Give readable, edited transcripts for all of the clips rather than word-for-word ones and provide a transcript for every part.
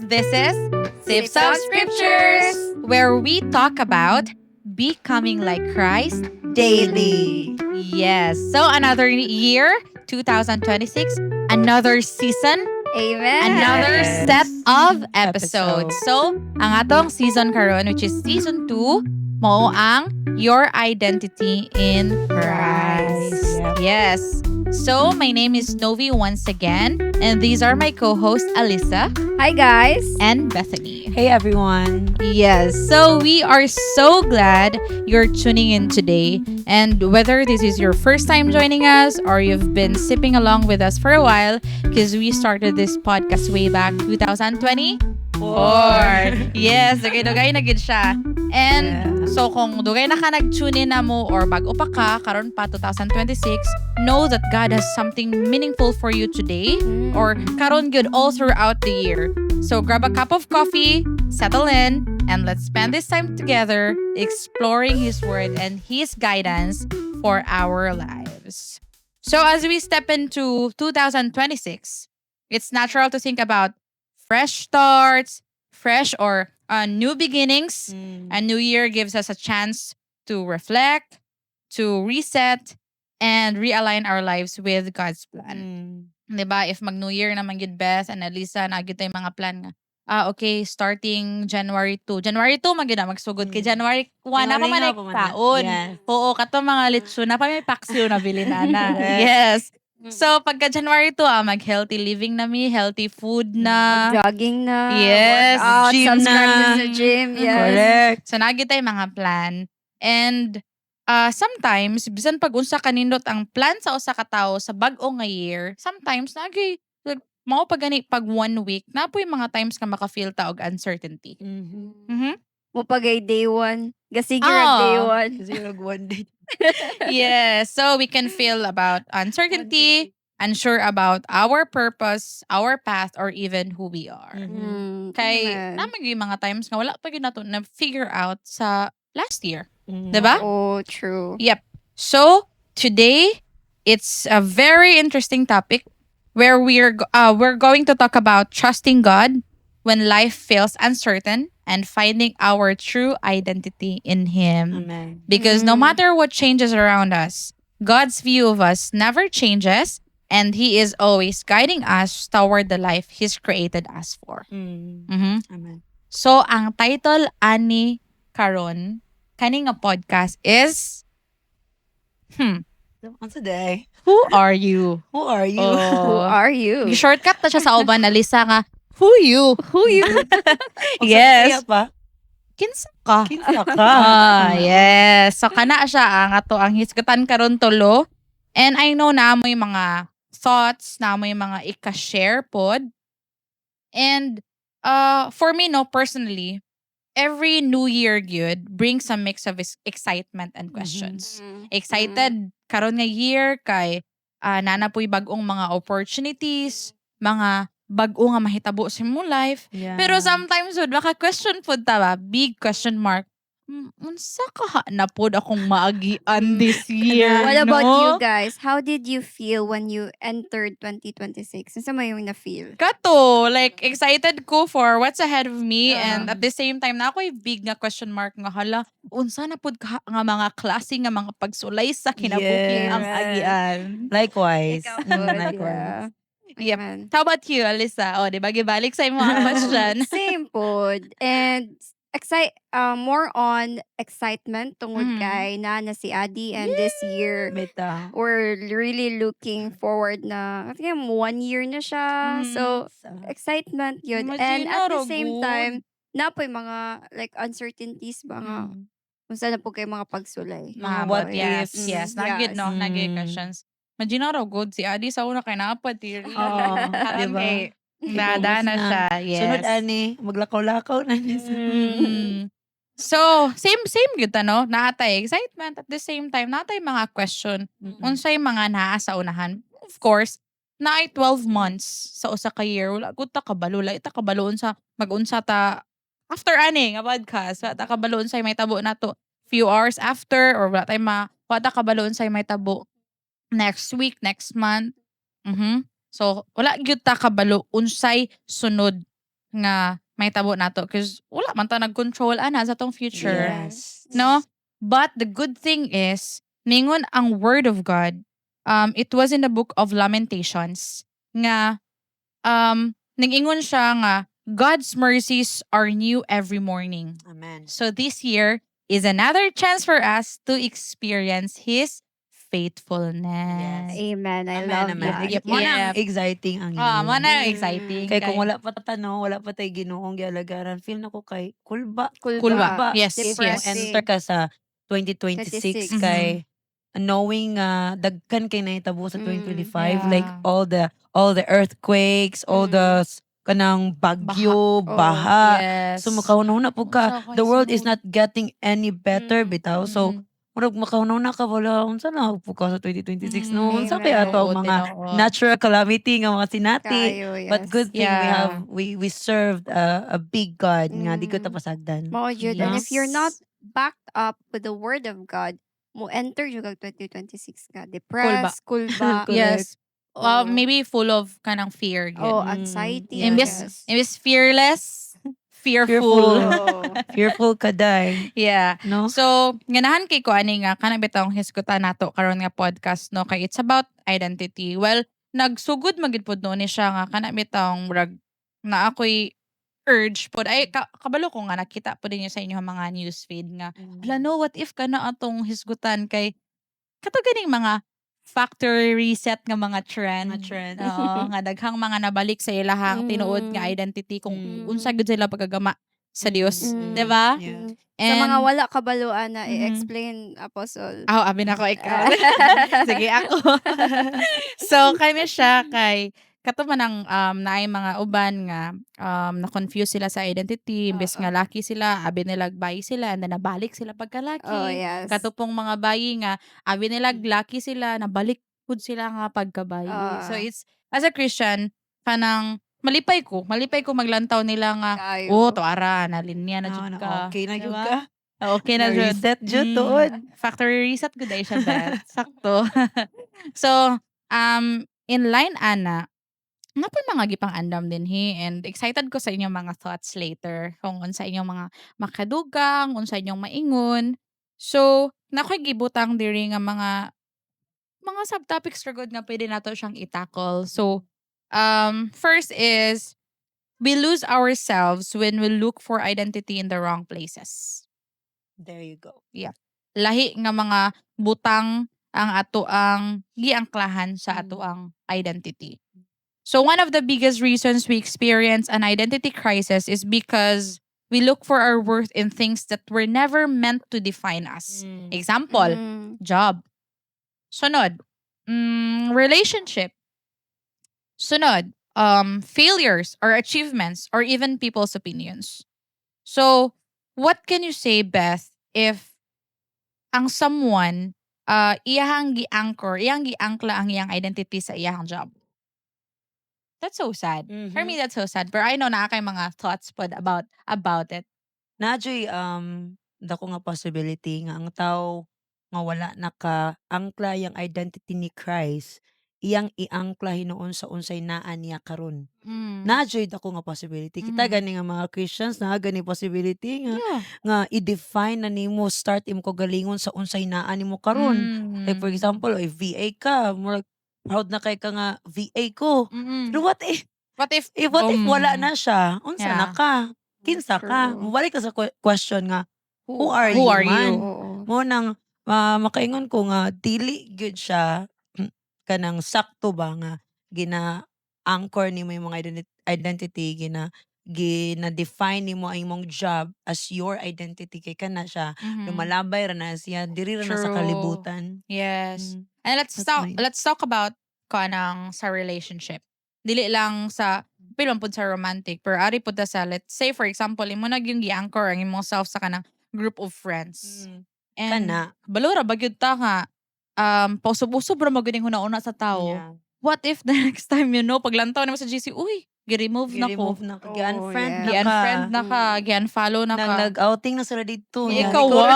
This is Sips of Scriptures, where we talk about becoming like Christ daily. Yes. So another year, 2026, another season, Amen. another Yes. set of episodes. So, ang atong season karon, which is season 2, mao ang Your Identity in Christ. Yep. Yes. So, my name is Novi once again, and these are my co-hosts Alyssa Hi, guys. and Bethany. Hey everyone. Yes, so we are so glad you're tuning in today. And whether this is your first time joining us or you've been sipping along with us for a while, because we started this podcast way back 2024. Yes, dugay na gid siya. And so kung dugay na ka nag-tune in na mo or bago pa ka, karon pa 2026, know that God has something meaningful for you today or karon good all throughout the year. So grab a cup of coffee, settle in, and let's spend this time together exploring His Word and His guidance for our lives. So as we step into 2026, it's natural to think about fresh starts, fresh or new beginnings. A new year gives us a chance to reflect, to reset, and realign our lives with God's plan. 'Di ba? If mag-New Year naman gid Beth and Alisa na gyud tay mga plan nga. Okay, starting January 2. January 2 man gyud na magsugod kay January 1 na pa man January ay nga pa man na. taon. Yes. Oo, kato mga lechon na pa may paksiw na bili na na. Yes. So pagka January 2 mag-healthy living na mi, healthy food na. Jogging na. Yes, Workout, gym subscribe na. sa gym. Yes. Correct. So nagit tay mga plan. And sometimes bisan pag unsa kanindot ang plan sa usa ka tawo sa bag-o nga year, sometimes nagay mao pag gani pag 1 week napoy mga times nga maka-feel ta og uncertainty. Mhm. Mupagay day 1. Gasige ra day Ah. 1. Kasi yung one day. Yes, so we can feel about uncertainty, unsure about our purpose, our path, or even who we are. Kay naman yung mga times nga wala pa gyud nato na figure out sa last year. Diba? Oh, true. Yep. So today it's a very interesting topic where we're going to talk about trusting God when life feels uncertain and finding our true identity in Him. Amen. Because no matter what changes around us, God's view of us never changes, and He is always guiding us toward the life He's created us for. Mhm. Amen. So ang title ani karon kani nga podcast is On today, Who Are You? who are you? Who Oh. are you? Shortcut na siya sa uban na Lisa nga, who you? Who you? Yes. Kaya pa? Kinsa ka? Kinsa ka? Yes. So kana siya ang ato ang hisgutan karon tulo. And I know na amoy mga thoughts, na amoy mga ika-share pod. And for me no personally, every new year gyud brings a mix of excitement and questions. Excited karon nga year kay nanapoy bag-ong mga opportunities, mga bag-o nga mahitabo sa imong life. Yeah. Pero sometimes would baka question pod ta ba? Big question mark. Unsa ka na pod akong maagian this year? What about no? you guys? How did you feel when you entered 2026? Ano mo yung na-feel? Kato, like excited ko for what's ahead of me and at the same time na ako'y big nga question mark nga hala, unsa na pod ka nga mga klase nga mga pagsulay sa kinabuhi ang Yes. agian. Likewise. Ikaw po, Likewise. Yep. Amen. How about you, Alyssa? O, di ba gibalik sa imo ang question? Same pod. And more on excitement tungod Mhm. kay na si Adi and this year Beta. we're really looking forward na I think 1 year na siya. Mhm. So excitement yun. And Imagine at the na, same Ragud. time na po yung mga like uncertainties ba nga kung saan na po kayo mga pagsulay. Mga what yes, ifs. yes. Nagid no, nagid questions. Imagine na good si Adi sa una kay naapad theory. Oo, Karon diba? kay nada na siya. Yes. Sunod ani, maglakaw-lakaw na niya sa So, same gyud ta no. Naatay excitement at the same time natay mga question. Unsay mga naa sa unahan? Of course, naay 12 months sa usa ka year. Wala gud ta kabalo, la ita kabalo unsa mag-unsa ta after ani nga podcast. Wala ta kabalo unsay may tabo nato few hours after or wala wala ta kabalo unsay may tabo next week, next month. So, wala gyud ta kabalo unsay sunod nga may tabo nato because wala man ta nag-control ana sa tong future. Yes. No? But the good thing is, ningon ang word of God, it was in the book of Lamentations, nga, nag-ingon siya nga, God's mercies are new every morning. Amen. So this year is another chance for us to experience His faithfulness. Amen. I Amen, love amen. that. Yep, Mo na yep. exciting ang Mo year. na exciting. Kay kung wala pa tatanaw, wala pa tay Ginoong gialagaran, feel na ko kay kulba. Kulba. Yes, If mo yes. enter ka sa 2026 26. kay knowing dagkan kay nahitabo sa 2025 like Yeah. all the earthquakes, all the kanang bagyo, baha. Yes. So makaunaw na po ka. Unsa kay The world is sunod? not getting any better bitaw. So Mm. murag makaunaw na ka wala unsa na po ka sa 2026 no. Mm. Unsa kaya to ang Tinuod, mga tinuod. natural calamity nga mga sinati. Kayo, yes. But good thing Yeah. we served a big God nga di ko Mm. tapasagdan. Mao jud. And if you're not Yes. backed up with the word of God, mo enter jud kag 2026 ka. Depressed, kulba, Yes. Oo. Maybe full of kanang fear. oh, Yun. anxiety. Imbes, Yes. imbes fearless, fearful. Fearful. Oh. Fearful ka day. Yeah. No? So, ganahan kay ko ani nga kanang bitong hisgutan nato karon nga podcast no kay it's about identity. Well, nagsugod magid pud no ni siya nga kana bitong murag na ako'y urge pod ay kabalo ko nga nakita po din sa inyo mga newsfeed nga hala no what if kana atong hisgutan kay kato ganing mga factory reset nga mga trend. Mga trend. Oo, nga daghang mga nabalik sa ilahang tinuod nga identity kung unsa gud sila pagagama sa Dios, Mm. 'di ba? Yeah. Sa mga And wala kabaluan na Mhm. i-explain, Apostle. abi na ko ikaw. Sige ako. So kami siya kay kato man ang naay mga uban nga na-confuse sila sa identity imbes nga laki sila abi nila bayi sila and then nabalik sila pagkalaki. Oh, yes. Kato pong mga bayi nga abi nila laki sila nabalik pud sila nga pagkabayi. So Ah. it's as a Christian kanang malipay ko maglantaw nila nga Kayo. oh to ara na linya na jud ka. Okay na jud Diba? ka. Okay na jud. Reset jud tuod. Factory reset good ay siya Beth. Sakto. So, in line ana, nga pa mga gipang andam din and excited ko sa inyong mga thoughts later kung unsa inyong mga makadugang, unsa inyong maingon. So, nakoy gibutang diri nga mga subtopics ra gud nga pwede nato siyang i-tackle. So, first is we lose ourselves when we look for identity in the wrong places. There you go. Lahi nga mga butang ang ato ang giangklahan sa ato ang identity. So one of the biggest reasons we experience an identity crisis is because we look for our worth in things that were never meant to define us. Example, job. Sunod, relationship. Sunod, failures or achievements or even people's opinions. So, what can you say, Beth, if ang someone iyang giangkla ang iyang identity sa iyang job? That's so sad. For me, that's so sad. But I know na kay mga thoughts pod about it. Najoy dako nga possibility nga ang tao nga wala naka-angkla yang identity ni Christ, iyang iangkla hinuon sa unsay naa niya karon. Najoy dako nga possibility. Kita gani nga mga Christians na gani possibility nga Yeah. nga i-define na nimo start imo kagalingon sa unsay naa nimo karon. Like for example, if VA ka, murag proud na kay ka nga VA ko. Pero what if What if wala na siya? Unsa na Yeah. ka? Kinsa ka? True. Mabalik ka sa question nga, who are Who you are man? you? Oo. Mo nang makaingon ko nga dili good siya kanang sakto ba nga gina-anchor nimo yung mga identity gina-define nimo ang imong job as your identity kay kana siya lumalabay ra na siya diri ra na sa True. kalibutan. Yes. Mm. And That's fine. let's talk about kanang sa relationship. Dili lang sa pilon pud sa romantic, pero ari pud ta sa let's say for example, imo nag yung gi-anchor ang imong self sa kanang group of friends. And Kana. balura bagyud ta nga pausob-usob ra maganing huna-una sa tao. Yeah. What if the next time paglantaw nimo sa GC, uy, gi-remove na ko. Gi-remove na ka. Oh, Gi-unfriend yeah. na ka. Gi-unfriend na ka, gi-unfollow na ka. Nag-outing na sila dito. Ikaw, Ikaw wa.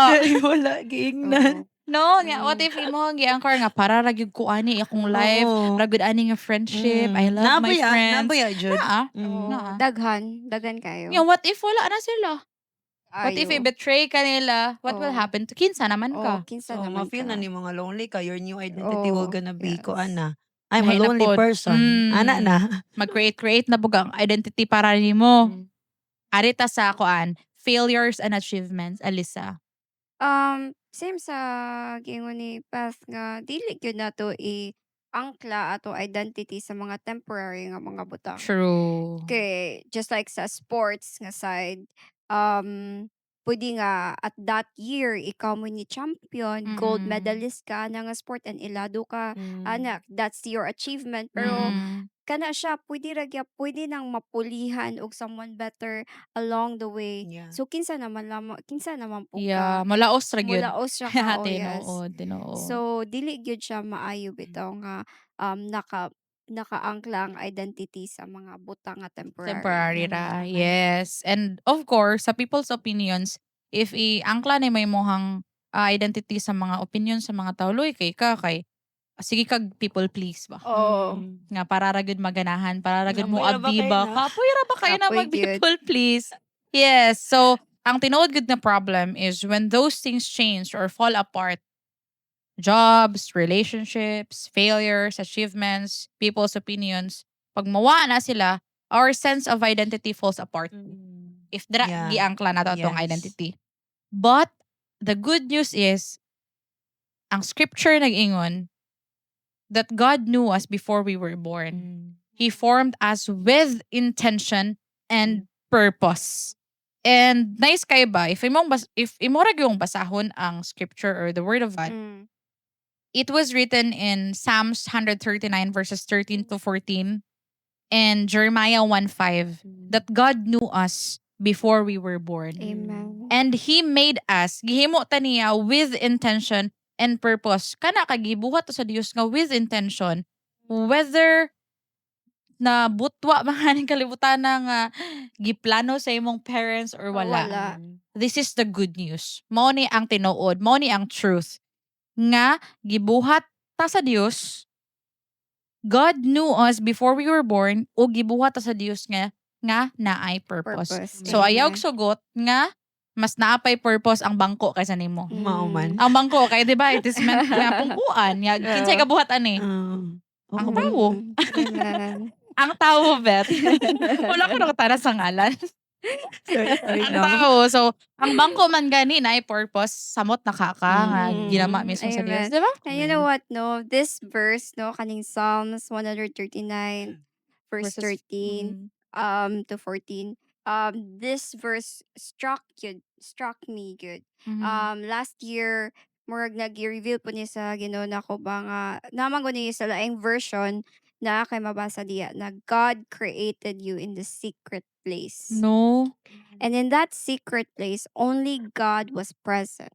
wala, giingnan. No, nga what if imo ang gi-anchor nga para ra gyud ko ani akong life, Oo. ra gyud ani nga friendship. I love my friends. Nabaya jud. Naa. Oo, Naa. daghan kayo. Nga what if wala na sila? What if Ayo. i-betray ka nila? What will Oo. happen? Kinsa naman Oo, ka? kinsa So, naman ma-feel ka. na ni mga lonely ka. Your new identity will Oo, gonna be ko yes. ana. I'm a Lahi na lonely pod. person. Ana na. Mag-create na bug ang identity para nimo. Mm. Arita sa kuan, failures and achievements, Alisa. Same sa giingon ni Beth nga dili gyud nato angkla ato identity sa mga temporary nga mga butang. True. Kay just like sa sports nga side, pwede nga at that year ikaw mo ni champion, gold Mm. medalist ka na nga sport and ilado ka, anak, that's your achievement. Pero Mm. kana siya pwede nang mapulihan og someone better along the way. Yeah. So kinsa naman po Yeah, ka. mulaos ra gyud. Mulaos siya ka, oh yes. Tinuod. So dili gyud siya maayo bitaw nga nakaangkla ang identity sa mga butang nga Temporary ra. Tama. Yes. And of course, sa people's opinions, if i-angkla ni may mohang identity sa mga opinion sa mga tao, loy kay ka kay sige kag people please ba. Oo. Nga para ra gyud maganahan, para ra gyud mo Kapoy ra ba abdi kayo ba? na? Kapoy ra ba kayo na Kapoy mag gyud. people please? Yes. So, ang tinuod gyud na problem is when those things change or fall apart, jobs, relationships, failures, achievements, people's opinions, pag mawa na sila, our sense of identity falls apart. If dra Yeah. giangkla na to tong Yes. identity. But the good news is ang scripture nag-ingon that God knew us before we were born. He formed us with intention and purpose. And nice kayo ba if imo ra gyung basahon ang scripture or the word of God, it was written in Psalms 139 verses 13 to 14 and Jeremiah 1:5 that God knew us before we were born. Amen. And He made us, gihimo ta niya with intention and purpose. Kana kagibuhat to sa Dios nga with intention, whether na butwa mga ning kalibutan nga giplano sa imong parents or wala. Wala. This is the good news. Mao ni ang tinuod, mao ni ang truth. Nga gibuhat ta sa Dios. God knew us before we were born o gibuhat ta sa Dios nga naay purpose. Purpose. So ayaw Amen. sugot nga mas naapay purpose ang bangko kaysa nimo. Mauman. Ang bangko kay di ba it is meant nga pungkuan. Kinsay kabuhatan ni? Ang tao. Amen. Ang tao, Bet. Wala ko nakatara sa ngalan. Sorry Ang lang. tao. So, ang bangko man gani na purpose, samot nakaka nga ginama mismo sa Dios, Amen. di ba? And you know what, no? This verse, no, kaning Psalms 139, verse 13 to 14. This verse struck me good. Last year, murag nag-reveal po niya sa Ginoo nako ba nga naman ko niya sa laing version na kay mabasa diya na God created you in the secret place. No. And in that secret place, only God was present.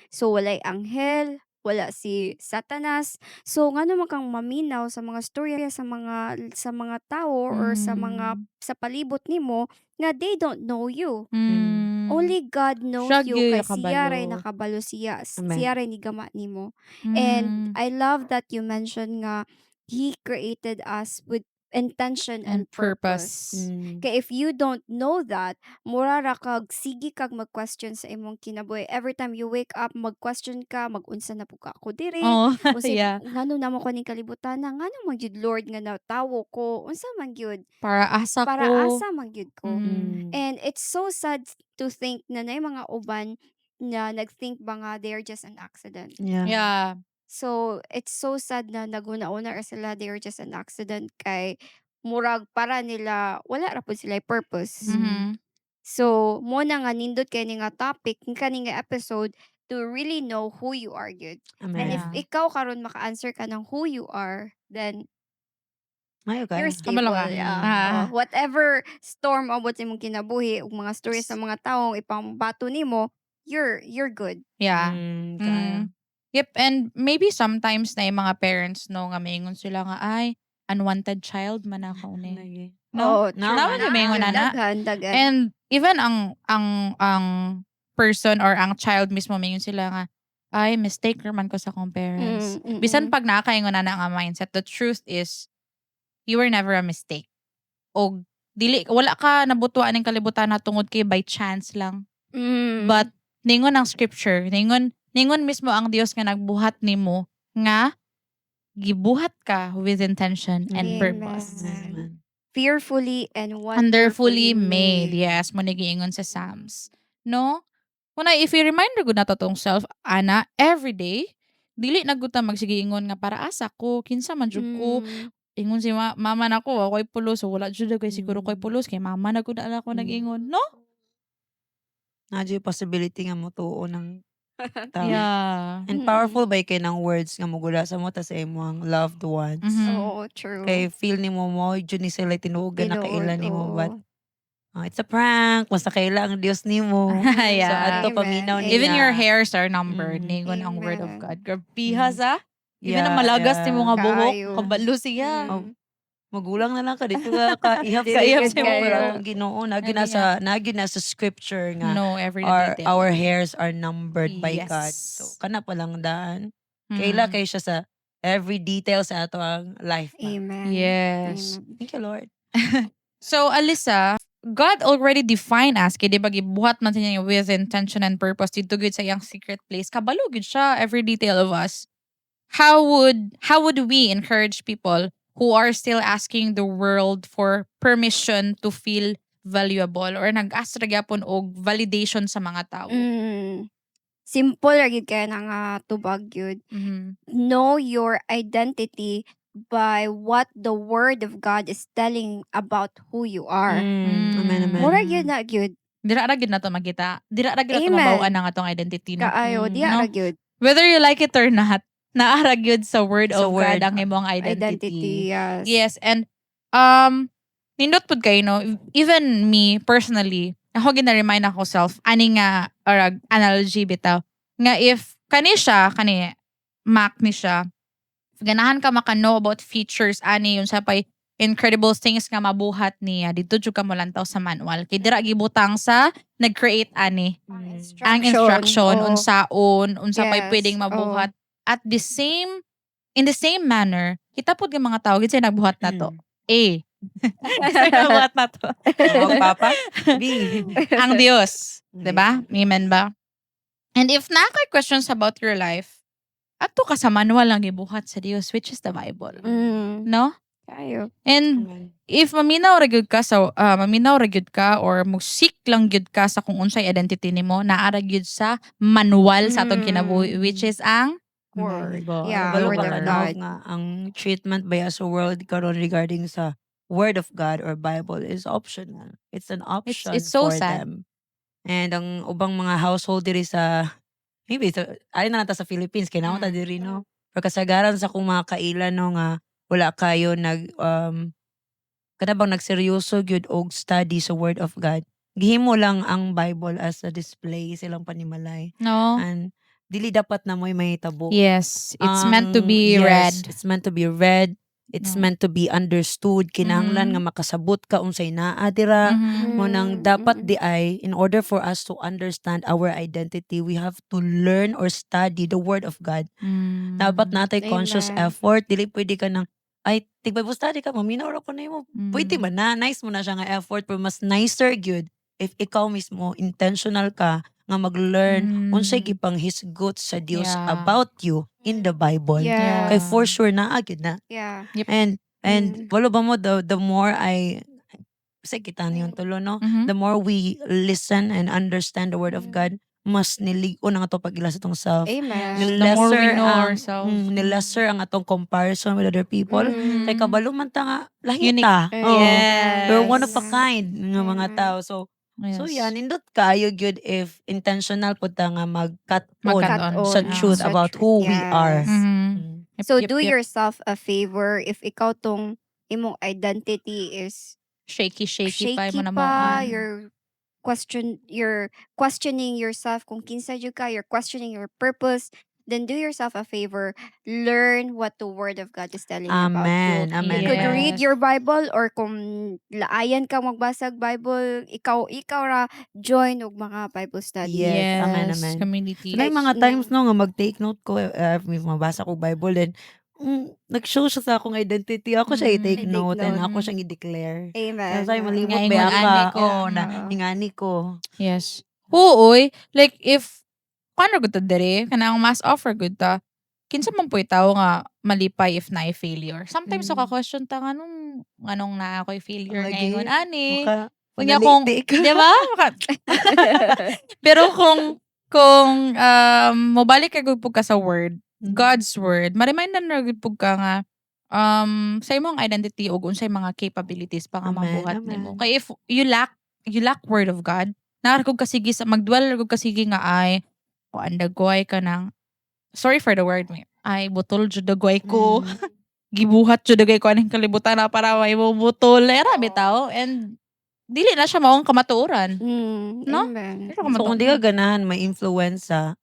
So walay anghel, wala si Satanas. So nga naman kang maminaw sa mga storya sa mga tao or sa palibot nimo nga they don't know you. Only God knows Siya you gyud kay nakabalo. siya ray nakabalo siya. Amen. Siya ray ni gama nimo. And I love that you mentioned nga He created us with intention and purpose. Kay if you don't know that, mura ra kag sige kag mag-question sa imong kinabuhi. Every time you wake up, mag-question ka, mag-unsa na po ka ako diri. Oh, Unsa yeah. ngano namo ko ning kalibutan na ngano man gyud Lord nga natawo ko. Unsa man gyud Para asa para ko. asa man gyud ko. Mm. And it's so sad to think na nay mga uban na nag-think ba nga they're just an accident. Yeah. So, it's so sad na naguna-una ra sila they're just an accident kay murag para nila wala ra pud sila purpose. Mhm. So, mo na nga nindot kay ni nga topic kani nga episode to really know who you are good. And if Yeah. ikaw karon maka-answer ka ng who you are, then Mayo you're kayo. Tama lang stable. ah. Yeah. Ah. Whatever storm abot sa imong kinabuhi ug mga story sa mga taong ipambato nimo, you're good. Yeah. Kaya. Yep, and maybe sometimes na yung mga parents no nga maingon sila nga ay unwanted child man ako ni. Lagi. No. Oo, No, Naman yung maingon na. Daghan. And even ang person or ang child mismo maingon sila nga ay mistake man ko sa akong parents. Mm, Bisan mm. pag nakakaingon na nga mindset, the truth is you were never a mistake. O dili wala ka nabutuan ning kalibutan na tungod kay by chance lang. But ningon ang scripture, ningon mismo ang Dios nga nagbuhat nimo nga gibuhat ka with intention and purpose. Amen. Fearfully and Wonderfully wonderfully made. made. Yes, mo giingon sa Psalms. No? Kuna if you reminder gud nato tong self ana every day, dili na gud ta magsigiingon nga para asa ko, kinsa man jud ko. Mm. Ingon si mama nako ako'y pulos, so wala jud kay siguro ko'y pulos kay mama na gud ala ko nag-ingon, no? Nadyo possibility nga motuo ng tao. Yeah. And powerful ba kay ng words nga mogula sa mo ta sa imong loved ones. Mhm. Oo, true. Kay feel nimo mo jud ni sila tinuogan na kailan nimo but oo. it's a prank basta kaila ang Dios nimo. So Yeah. adto paminaw niya. Even your hairs are numbered. Mhm. Ningon ang word of Amen. God. Grabihas ah. Even Yeah, ang malagas yeah. ni mga buhok. Kaayo. Kabalo siya. Oh, magulang na lang ka dito ka kaihap sa Kaihap ihap sa mo kayo. pero ang Ginoo nagi na sa scripture nga No, every detail. our hairs are numbered by God. Yes. So kana pa lang daan. Kaila kay siya sa every detail sa ato ang life. ba? Amen. Yes. Amen. Thank you, Lord. So, Alyssa, God already defined us. Kaya di ba gibuhat man niya with intention and purpose dito gud sa iyang secret place. Kabalo gud siya every detail of us. How would we encourage people who are still asking the world for permission to feel valuable or nag-ask ra gyapon og validation sa mga tao? Simple ra gid kay na nga tubag yun. Mhm. Know your identity by what the word of God is telling about who you are. Amen, amen. Mura gyud na gyud. Dira ra gid nato makita. Dira ra gid nato Amen. mabaw-an ang atong identity no. Kaayo, diya No? ra gyud. Whether you like it or not, naara gyud sa word Sa of word. God ang imong identity. Identity, yes. Yes, and nindot pud kay no, even me personally, ako gina-remind ako self ani nga or analogy bitaw nga if kani Mac ni siya, ganahan ka maka-know about features ani yun sa pay incredible things nga mabuhat niya dito jud ka mo lantaw sa manual kay dira gibutang sa nag-create ani ang instruction Oo. unsa pay Yes, pwedeng mabuhat at in the same manner kita pud nga mga tao gid say nagbuhat nato A say nagbuhat nato Oh, Papa. B. ang Dios, 'di ba? Amen ba? And if nakay questions about your life, ato ka sa manual lang gibuhat sa Dios which is the Bible. No? Kayo. And if maminaw ra gyud ka or musik lang gyud ka sa kung unsay identity nimo, naara gyud sa manual sa atong kinabuhi which is ang Word. Bible. Yeah, Kabalo word ba of ka, no, God. nga ang treatment ba sa world karon regarding sa word of God or Bible is optional. It's an option it's so for sad. them. And ang ubang mga household diri sa maybe sa ay na sa Philippines kay ta diri no. Pero kasagaran sa kung mga kailan no nga wala kayo kada bang nagseryoso gyud og study sa word of God. Gihimo lang ang Bible as a display silang panimalay. No? And dili dapat na mo'y mahitabo. Yes, it's meant to be read. It's meant to be read. It's No. meant to be understood. Kinahanglan nga makasabot ka unsay naa dira. Mhm. Mo nang dapat di ay in order for us to understand our identity, we have to learn or study the word of God. Mm. Dapat natay conscious Amen. effort. Dili pwede ka nang ay tig-Bible study ka maminaw ra ko nimo. Pwede ba na nice mo na siya nga effort pero mas nicer gyud if ikaw mismo intentional ka nga mag-learn unsay gipang hisgot sa Dios Yeah. about you in the Bible. Yeah. Kay for sure naa gyud na. Yeah. Yep. And walo ba mo the more I say kita niyon tulo no, Mhm. the more we listen and understand the word of God, mas nilig-on ang ato pag-ila sa itong self. Amen. The more we know ourselves. Ni-lesser ang atong comparison with other people. Kay kabalo man ta nga lahi Unique. ta. Oo. Yes. We're one of a kind nga mga Amen. tao. So Yes. nindot kayo gyud if intentional pud ta nga mag-cut-on Mag-cut-on. sa truth Sa about truth, who we are. yes. Mhm. Yep, So yep, do yep. yourself a favor if ikaw tong imong identity is shaky pa shaky mo na pa, mo. you're questioning yourself kung kinsa jud ka, you're questioning your purpose, then do yourself a favor. Learn what the Word of God is telling about you. Amen. Amen. You could read Yes. your Bible, or kung laayan ka magbasag Bible, ikaw ra join og mga Bible study. Yes. Amen. Yes, Amen. community. So, may mga times no nga mag-take note ko, may mabasa ko Bible, then nag-show siya sa akong identity. Ako siya i-take I-take note, and note. ako siyang i-declare. Amen. Kasi malimot Nga ba ingon, ka? ani ko. Oo, na Oo. ingani ko. Yes. Huoy, like if paano gud ta diri kanang mas offer gud ta. Kinsa man po'y tao nga malipay if naay failure. Sometimes so ka question ta nganong na ako'y failure Lagi. ngayon ani. Maka, Kunya kung, manaliti ka. di ba? Pero kung mobalik ka gud pud ka sa word, God's word, ma-remindan na gud pud ka nga sa imong identity ug unsay mga capabilities pa nga Amen, mabuhat amen. nimo. Kay if you lack word of God, naa kog kasigi sa magdwell kog kasigi nga ay andagway ka nang sorry for the word me. Ay butol jud dagway ko. Gibuhat jud dagay ko aning kalibutan na para may butol. Era Oo. bitaw and dili na siya maong kamatuoran. No? Amen. Pero So, kung di ka ganahan may influence sa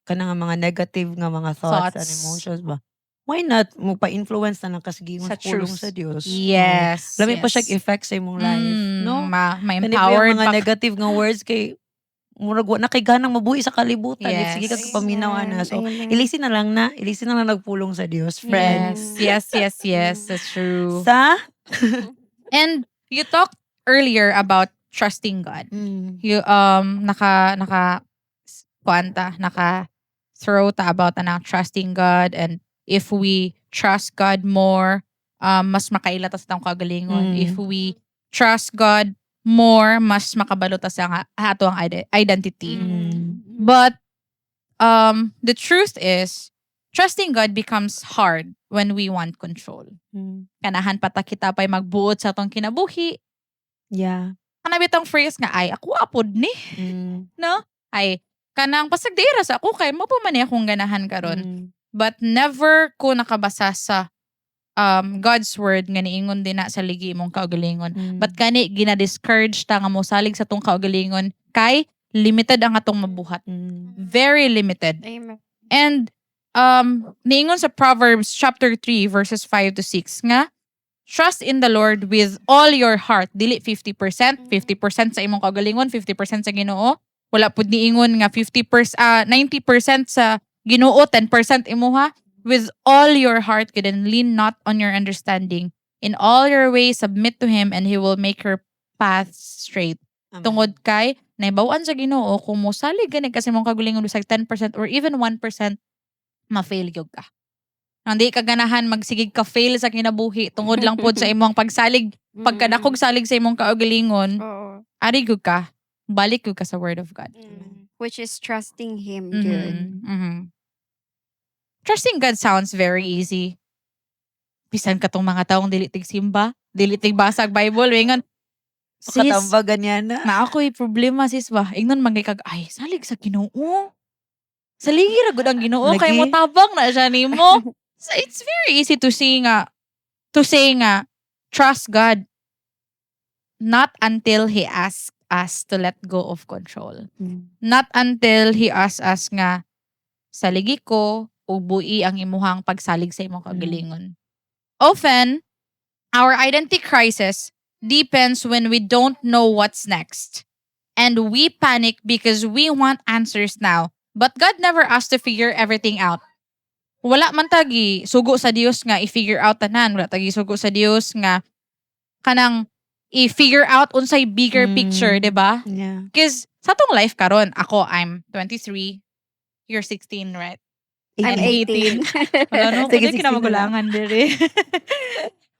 kanang mga negative nga mga thoughts and Thoughts. emotions ba, why not mo pa-influence na ng kasiguan Sa sa pulong truth. sa Dios? Yes. Lami pa siya yes. effect sa imong life, no? Kani pa Ma-empowered yung mga pa. negative nga words kay murag wa na kay ganang mabuhi sa kalibutan. If sige ka Yes. paminaw na. So, Amen. ilisin na lang nagpulong sa Dios, friend. Yes. That's true. Sa And you talked earlier about trusting God. You naka throw ta about trusting God, and if we trust God more, mas makaila ta sa tong kagalingon. If we trust God more, mas makabalo ta sa ato ang identity. But the truth is, trusting God becomes hard when we want control. Kanahan pa ta kita pa'y magbuot sa atong kinabuhi. Yeah. Kanabi tong phrase nga ay ako apod ni, no? Ay kanang pasagdira sa ako kay mo pa man akong ganahan karon. But never ko nakabasa sa God's word nga niingon din na sa ligi imong kaugalingon. But kani gina-discourage ta nga mosalig sa tong kaugalingon kay limited ang atong mabuhat. Very limited. Amen. And niingon sa Proverbs chapter 3 verses 5 to 6 nga trust in the Lord with all your heart. Dili 50%, 50% sa imong kaugalingon, 50% sa Ginoo. Wala pud niingon nga 90% sa Ginoo, 10% imuha. With all your heart, good, and lean not on your understanding. In all your ways, submit to Him, and He will make your path straight. Tungod kay naibawan sa Ginoo kung mosalig gani kasi mong kagalingon sa 10% or even 1%, ma-fail gyud ka. Hindi ka ganahan magsigig ka fail sa kinabuhi tungod lang pod sa imong pagsalig, pagkadakog salig sa imong kaugalingon, Oo. ari gyud ka. Balik gyud ka sa word of God. Which is trusting Him, good. Trusting God sounds very easy. Bisan ka tong mga taong dili tig simba, dili tig basag Bible, wingon. Sis, Katambagan yan na. na ako'y problema sis ba? Ingnon man kay kag ay salig sa Ginoo. Saligi ra gud ang Ginoo kay Lagi. mo tabang na siya nimo. So it's very easy to say nga trust God not until He asks us to let go of control. Not until He asks us nga saligi ko o bui ang imuhang pagsalig sa imong kagalingon. Often, our identity crisis deepens when we don't know what's next. And we panic because we want answers now. But God never asked to figure everything out. Wala man tagi sugo sa Dios nga i-figure out tanan. Wala tagi sugo sa Dios nga kanang i-figure out unsay bigger picture, 'di ba? Yeah. Because sa tong life karon, ako I'm 23, you're 16, right? I'm 18. Ano, Sige, kasi 16 na lang. kinamagulangan diri.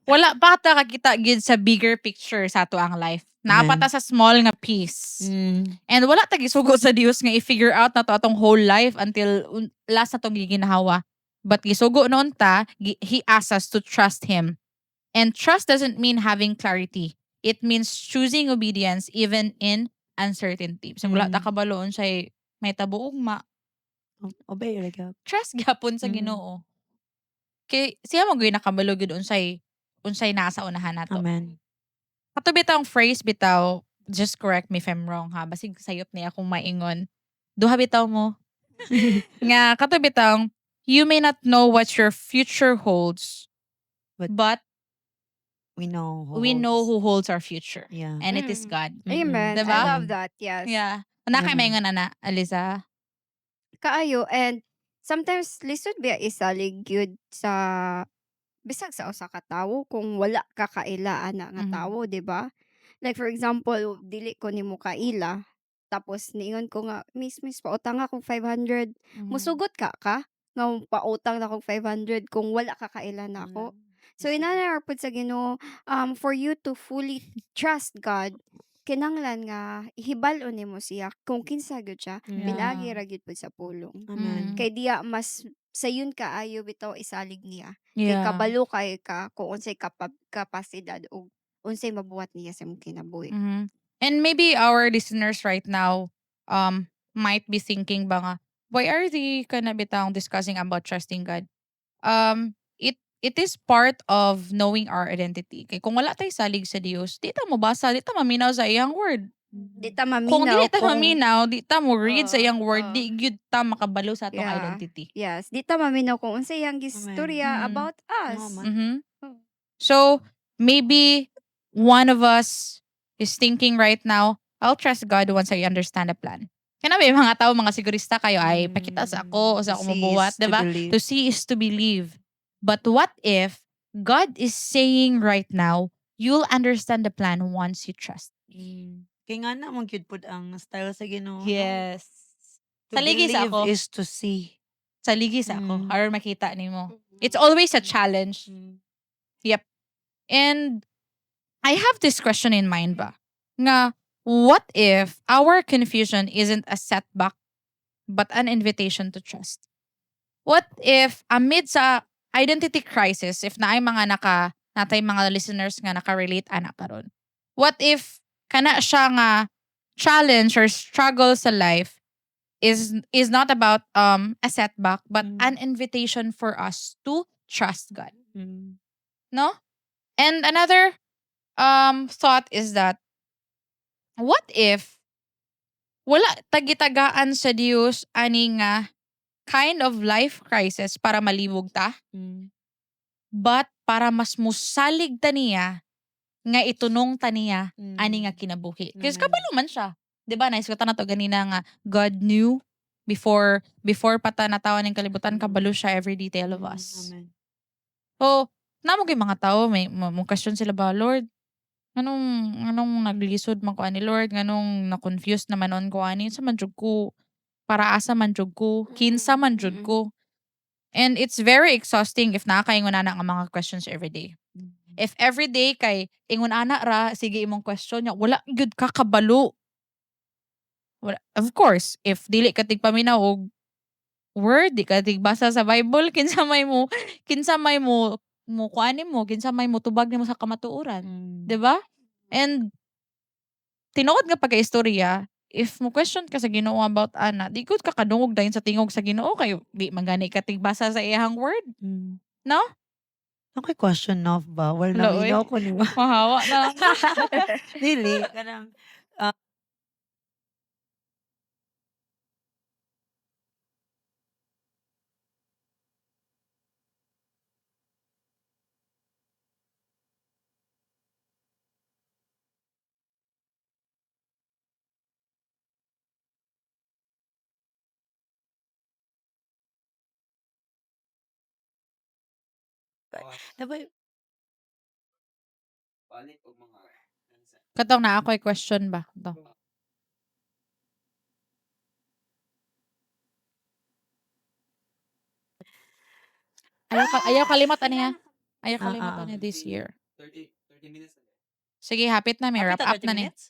Wala pa ta kakita gid sa bigger picture sa ato ang life. Naapata sa small nga piece. And wala ta gisugo sa Dios nga i-figure out na to atong whole life until last na tong giginahawa. But gisugo noon ta, He asks us to trust Him. And trust doesn't mean having clarity. It means choosing obedience even in uncertainty. So wala ta kabaloon say may tabuugma. Obey like that. Trust gapon sa Ginoo. Kay siya mo gyud nakabalo gyud unsay nasa unahan nato. Amen. Kato bitawng phrase bitaw, just correct me if I'm wrong ha, basig sayop ni akong maingon. Duha bitaw mo, Nga kato bitang, you may not know what your future holds, But but we know who we know holds. who holds our future. Yeah. And it is Mm. God. Amen. I Diba? love that. Yes. Yeah. Nakay Yeah. maingon na, Aliza. Kaayo, and sometimes lisod biya isalig gyud sa bisag sa usa ka tawo kung wala ka kaila ana nga Mhm. tawo, di ba? Like for example, dili ko nimo kaila, tapos niingon ko nga, Miss, pautang akong 500. Musugot ka nga pautang na akong 500 kung wala ka kaila na ako. So inana pud sa Ginoo, for you to fully trust God, kinanglan nga ihibal-on nimo siya kung kinsa gyud siya, Yeah. pinaagi ra gyud pud sa pulong. Amen. Mm. Kay diya mas sayon kaayo bitaw isalig niya. Kay Yeah. kabalo kay ka kung unsay kapasidad o unsay mabuhat niya sa imong kinabuhi. Mhm. And maybe our listeners right now might be thinking ba nga, why are they kana bitang discussing about trusting God? It is part of knowing our identity. Kay kung wala tay salig sa Dios, di ta mo basa, di ta maminaw sa iyang word. Di ta Kung maminaw dili ta kung maminaw, di ta mo read sa Oo, iyang word, oo. di gyud ta makabalo sa atong Yeah. identity. Yes, di ta maminaw kung unsay iyang gistorya Mm. about us. Oo, man. Mhm. Oh. So, maybe one of us is thinking right now, I'll trust God once I understand the plan. Kaya may mga tao, mga sigurista kayo, ay pakita sa ako o sa To ako see mabuhat, is to diba? believe. To see is to believe. But what if God is saying right now, you'll understand the plan once you trust? Kaya nga naman cute po ang style sa Ginoo. no? Yes. To Saligis believe ako. is to see. Saligis ako. Mm. Or makita nimo. It's always a challenge. Yep. And I have this question in mind ba? Nga, what if our confusion isn't a setback but an invitation to trust? What if amid sa identity crisis, if naay mga natay mga listeners nga naka-relate ana karon. What if kana siya nga challenge or struggle sa life is not about a setback but an invitation for us to trust God. No? And another thought is that what if wala tagitagaan sa Dios ani nga kind of life crisis para malibog ta, but para mas musalig ta niya nga itunong ta niya ani nga kinabuhi. Kasi Amen. kabalo man siya. 'Di ba? Nice ko ta na to ganina nga God knew before pa ta natawan ng kalibutan, kabalo siya every detail of us. Amen. So, namo kay mga tao may mo question sila ba, Lord, anong naglisod man ko ani Lord, nganong na-confused naman on ko ani sa man jud ko, para asa man jud ko, kinsa man jud ko. And it's very exhausting if nakakaingon ana nga mga questions every day. If every day kay ingon ana ra sige imong question nya, wala gyud ka kabalo. Wala, of course, if dili ka tigpaminaw og word, di ka tigbasa sa Bible, kinsa may mo kuanin mo, kinsa may mo tubag nimo sa kamatuoran, 'di ba? And tinuod nga pagkaistorya, if mo question ka sa Ginoo about ana, di gud ka kadungog dayon sa tingog sa Ginoo kay di man gani ka tigbasa sa iyang word, no? Okay, question of ba? Well, Hala, oy. naminaw ko ni ba? Mahawa na. Dili, kanang Dapat Katong na ako'y question ba? To. Ayaw kalimot ani ha. Ayaw kalimot ani this year. Sige, hapit na may Hapit wrap na up 30 na ni. minutes?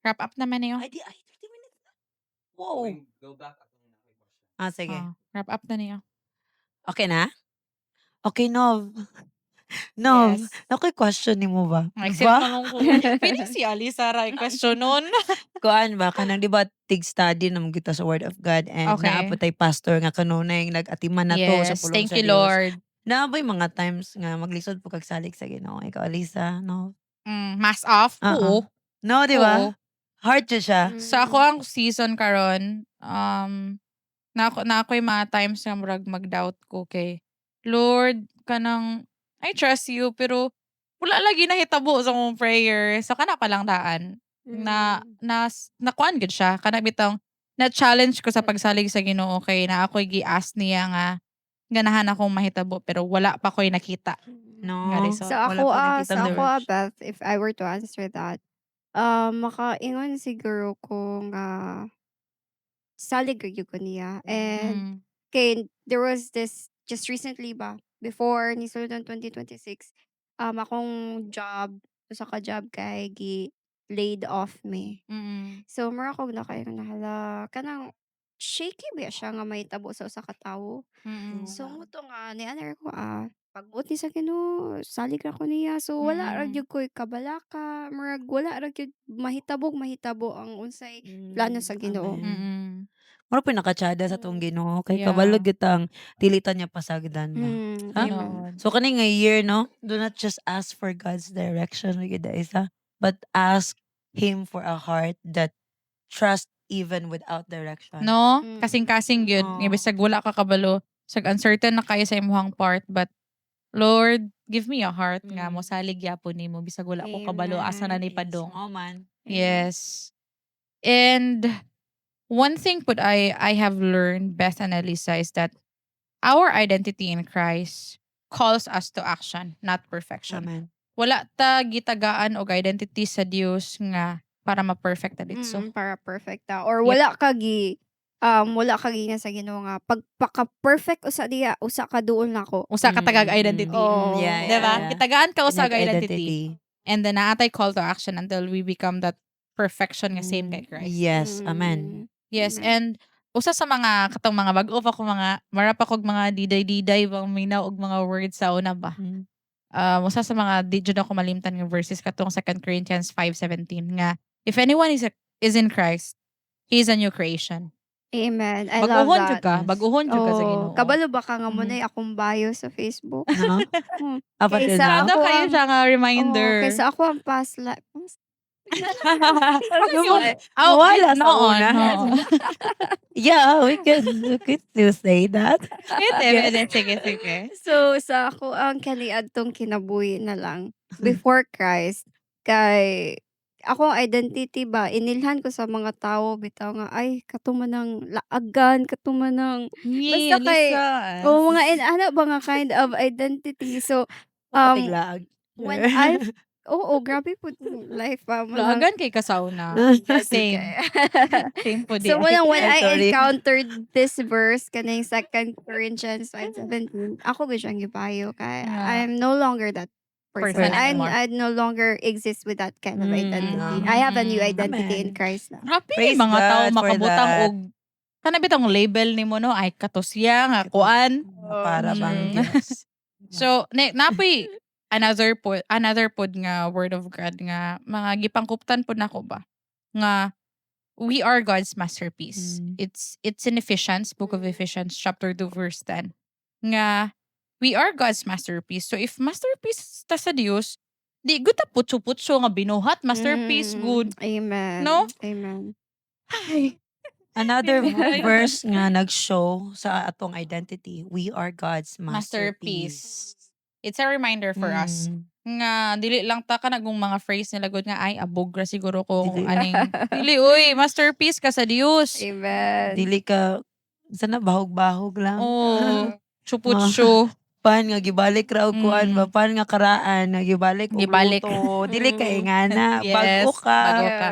Wrap up naman niyo. Ay, 30 minutes na. Wow. Sige. Wrap up na niyo. Okay na? Okay, Nov. Nov, Yes. okay, question ni mo ba? Except Diba? manong ko. Pwede si Alisa ra question nun. Kuan ba kanang di ba tig-study naman kita sa Word of God and Okay. naa po tay pastor nga kanunay nag-atiman na to sa Yes, pulong thank sa you Dios. Lord. Naabay mga times nga maglisod po kag salig sa Ginoo. Ikaw, Alisa, no? Mask off? Oo. No, di ba? Oo. Hard siya siya. Sa ako ang season karon, na ako'y mga times nga murag mag-doubt ko kay Lord kanang I trust you pero wala lagi nahitabo sa akong prayer. So kana pa lang daan na Mm. nakuan gid siya kana bitong na-challenge ko sa pagsalig sa Ginoo kay na ako'y gi-ask niya nga ganahan akong mahitabo pero wala pa ko'y nakita nga No, So result. wala ako, pa nakitang direction. Beth, if I were to answer that, makaingon siguro ko nga salig gyud ko niya. And Mm. kay there was this just recently ba, before ni sulod ng 2026, akong job, usa ka job kay laid off me. Mm. So mura kog nakaingon na hala kanang shaky ba siya nga mahitabo sa usa ka tawo. Mm. So muto nga ni-ano ko, pagbuot ni sa Ginoo, salig ra ko niya. So wala ra Mm. gyud ko'y kabalaka, murag wala ra gyud mahitabo ang unsay plano sa Ginoo. Amen. Mm. Mura pa'y nakatsyada sa tong Mm. Ginoo kay kabalo Yeah. gyud ang dilitan niya pasagdan ba. Ha? Amen. Tinuod. So kani nga year no, do not just ask for God's direction gyud isa, but ask Him for a heart that trust even without direction. No, Mm. kasing-kasing gyud nga Oo. bisag wala ka kabalo, bisag uncertain na kayo sa imong part but Lord, give me a heart nga Mm. mosalig gyapon nimo bisag wala ko kabalo asa na Amen. ni padong. Oo man. Yes. And one thing put I have learned, Beth and Elisa, is that our identity in Christ calls us to action, not perfection. Amen. Wala ta gitagaan og identity sa Dios nga para ma-perfect ta ditso. Para perfect ta. Or Yep. wala ka gi nga sa Ginoo nga pagpaka-perfect usa diha, usa ka duol nako. Usa ka tagag identity. Oo. Yeah, Diba? yeah. Gitagaan ka usa ka Kanyang identity. And then naatay call to action until we become that perfection nga same kay Christ. Yes, amen. Yes, Amen. and usa sa mga katong mga bag-o pa ko mga mara pa kog mga diday-diday bang minaw og mga words sa una ba. Usa sa mga di jud ako malimtan nga verses katong 2 Corinthians 5:17 nga if anyone is in Christ, he is a new creation. Amen. I love Baguhon jud that. ka, Yes. baguhon jud ka sa Ginoo. Kabalo ba ka nga Mhm. muna'y akong bio sa Facebook? No? Hmm. Up until Kaysa now? Ano ako kayo ang siya nga reminder. kaysa ako ang past life. Wala sa noon. una. Oo. Yeah, we could still say that. Pwede. Sige. So sa ako ang kaniadtong kinabuhi na lang before Christ kay ako identity ba inilhan ko sa mga tao bitaw nga ay katuman ng laagan, katuman ng basta kay mga ano ba nga kind of identity. So Patiglaag. when I grabe po life mo lang. Laagan kay kasauna. Same. Same po di. So when I'm I sorry. encountered this verse kaning 2 Corinthians 5:17, ako gyud siyang gipayo kay Yeah. I'm no longer that person. Person anymore. I no longer exist with that kind of identity. Mm. I have a new identity in Amen. Christ na. Happy Praise mga tao God for makabutang that. og kana bitong label nimo no ay katusya nga kuan. Para bang Mm. Diyos. So napoy another pod nga word of God nga mga gipangkuptan pod nako ba nga we are God's masterpiece. It's in Ephesians, book of Ephesians chapter 2 verse 10. Nga we are God's masterpiece. So if masterpiece ta sa Dios, di gud ta putso-putso nga binuhat masterpiece good. Amen. No? Amen. Ay. Another Ay. verse nga nag-show sa atong identity, we are God's masterpiece. Masterpiece. It's a reminder for us nga dili lang ta kanagong mga phrase nila gud nga ay abog ra siguro ko Dili. aning dili oy masterpiece ka sa Dios. Amen. Dili ka sana bahog-bahog lang. Oh, chuputso. Pan nga gibalik ra og kuan ba, pan nga karaan nga gibalik og Gibalik. luto. Dili ka ingana, Yes, bag-o ka. bago ka.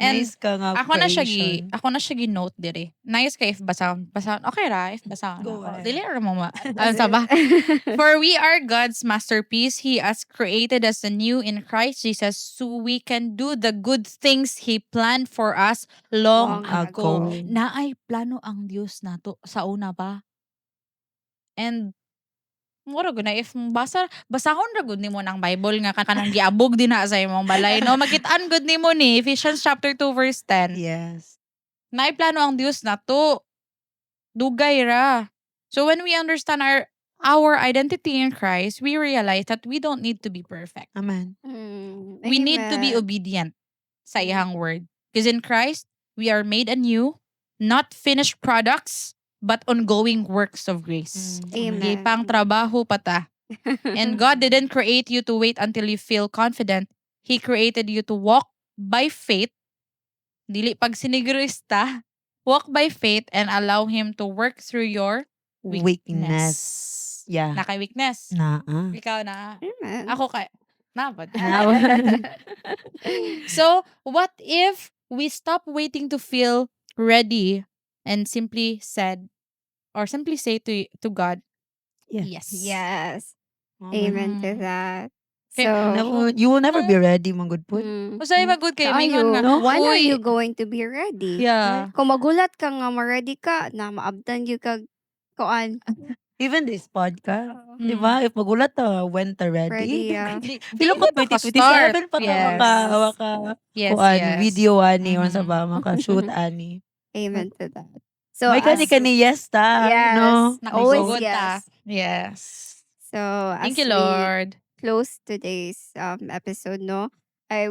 And Nice ka nga ako na siya creation. gi-note diri. Nice ka if basahon. Okay ra if basahon. Go ako. ahead. Dili ra mo ano sa ba? For we are God's masterpiece. He has created us anew in Christ Jesus so we can do the good things He planned for us long Long ago. ago. Naay plano ang Dios nato sa una pa. And mura gud na if basahon ra gud nimo ng Bible nga kanang giabog din na sa imong balay no makit-an gud nimo ni Ephesians chapter 2 verse 10. Yes. Naay plano ang Dios nato. Dugay ra. So when we understand our identity in Christ, we realize that we don't need to be perfect. Amen. We need to be Amen. obedient sa iyang word. Because in Christ, we are made anew, not finished products, but ongoing works of grace. Amen. Di pang trabaho pa ta. And God didn't create you to wait until you feel confident. He created you to walk by faith. Dili pag sinigrista. Walk by faith and allow Him to work through your Weakness. Yeah. naka-weakness. Naa. Ikaw na. Amen. Ako kay nabad. Naa. So, what if we stop waiting to feel ready and simply say to God, Yeah. yes. Yes. Oh, Amen to Mm. that. Fe- So, You will never be ready, mga good po. Usay ba good kay Saan mingon nga. No? when are "Uy, you going to be ready? Yeah. Kung magulat ka nga ma-ready ka, na maabdan yung kag kuan. Even this podcast. Mm. Di ba? If magulat when ta ready. Ready, yeah. Feel ko Di pa 2027 pa ta Yes. maka Yes, kuan yes. video ani or sa Mhm. ba maka-shoot ani. Amen to that. So, May kani kani yes ta. Yes. No? Always Nakasugod ta. yes. Yes. So, Thank as you, we Lord. close today's episode, no, I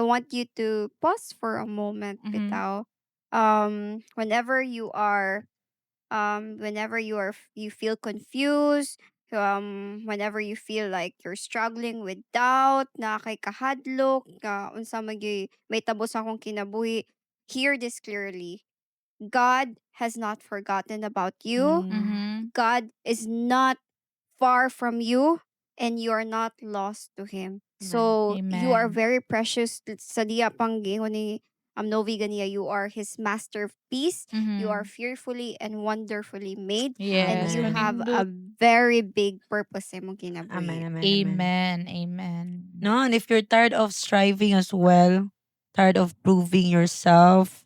want you to pause for a moment, Mhm. bitaw. Whenever you feel confused, whenever you feel like you're struggling with doubt, na kay kahadlok, ka unsa may tabos akong kinabuhi, hear this clearly. God has not forgotten about you. Mhm. God is not far from you, and you are not lost to Him. So, you are Amen. very precious. Sa diya pang gingon ni Novi ganiya, you are His masterpiece. You are Mhm. fearfully and wonderfully made. And Yes. you Amen. have a very big purpose sa imong Amen, kinabuhi. amen, amen. Amen. Amen. No, and if you're tired of striving as well, tired of proving yourself,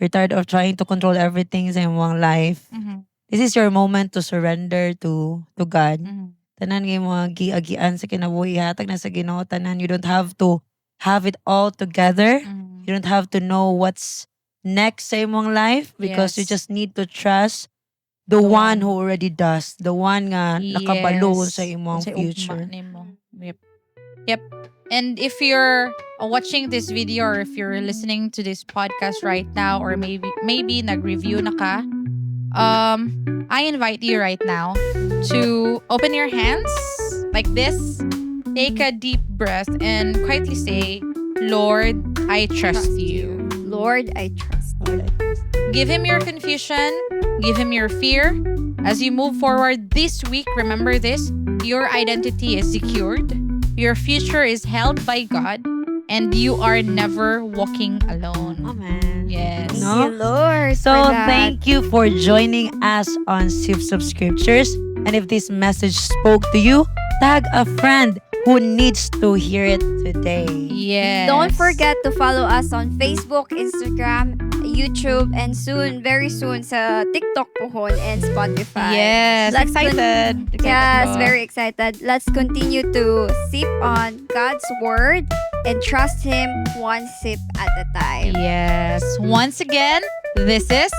you're tired of trying to control everything sa imong life, Mhm. this is your moment to surrender to God. Mhm. Tanan nga mga giagian sa kinabuhi, hatag na sa Ginoo tanan. You don't have to have it all together. Mhm. You don't have to know what's next sa imong life because you Yes. just need to trust the The one one. who already does, the one nga nakabalo sa imong Unsay future. ugma nimo. Yep. And if you're watching this video or if you're listening to this podcast right now or maybe nag-review na ka, I invite you right now to open your hands like this, take a deep breath and quietly say, Lord, I trust you. Lord, I trust. Give Him your confusion, give Him your fear. As you move forward this week, remember this, your identity is secured, your future is held by God, and you are never walking alone. Amen. Yes. Thank No? you, Lord. So for that. thank you for joining us on Sips of Scriptures. And if this message spoke to you, tag a friend who needs to hear it today. Yes. Don't forget to follow us on Facebook, Instagram, YouTube, and very soon sa TikTok pohon and Spotify. Yes. Let's Excited. Yes, ko. very excited. Let's continue to sip on God's word and trust Him one sip at a time. Yes. Once again, this is